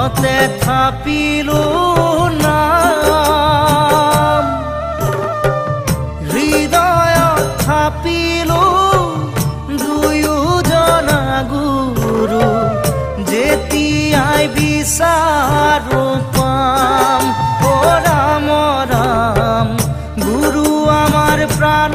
মনতে থাপিলো নাম হৃদয়ত থাপিলো দুয়োজনা গুৰু যেতিয়াই বিচাৰো পাম। ও ৰাম ৰাম গুৰু আমাৰ প্ৰাণ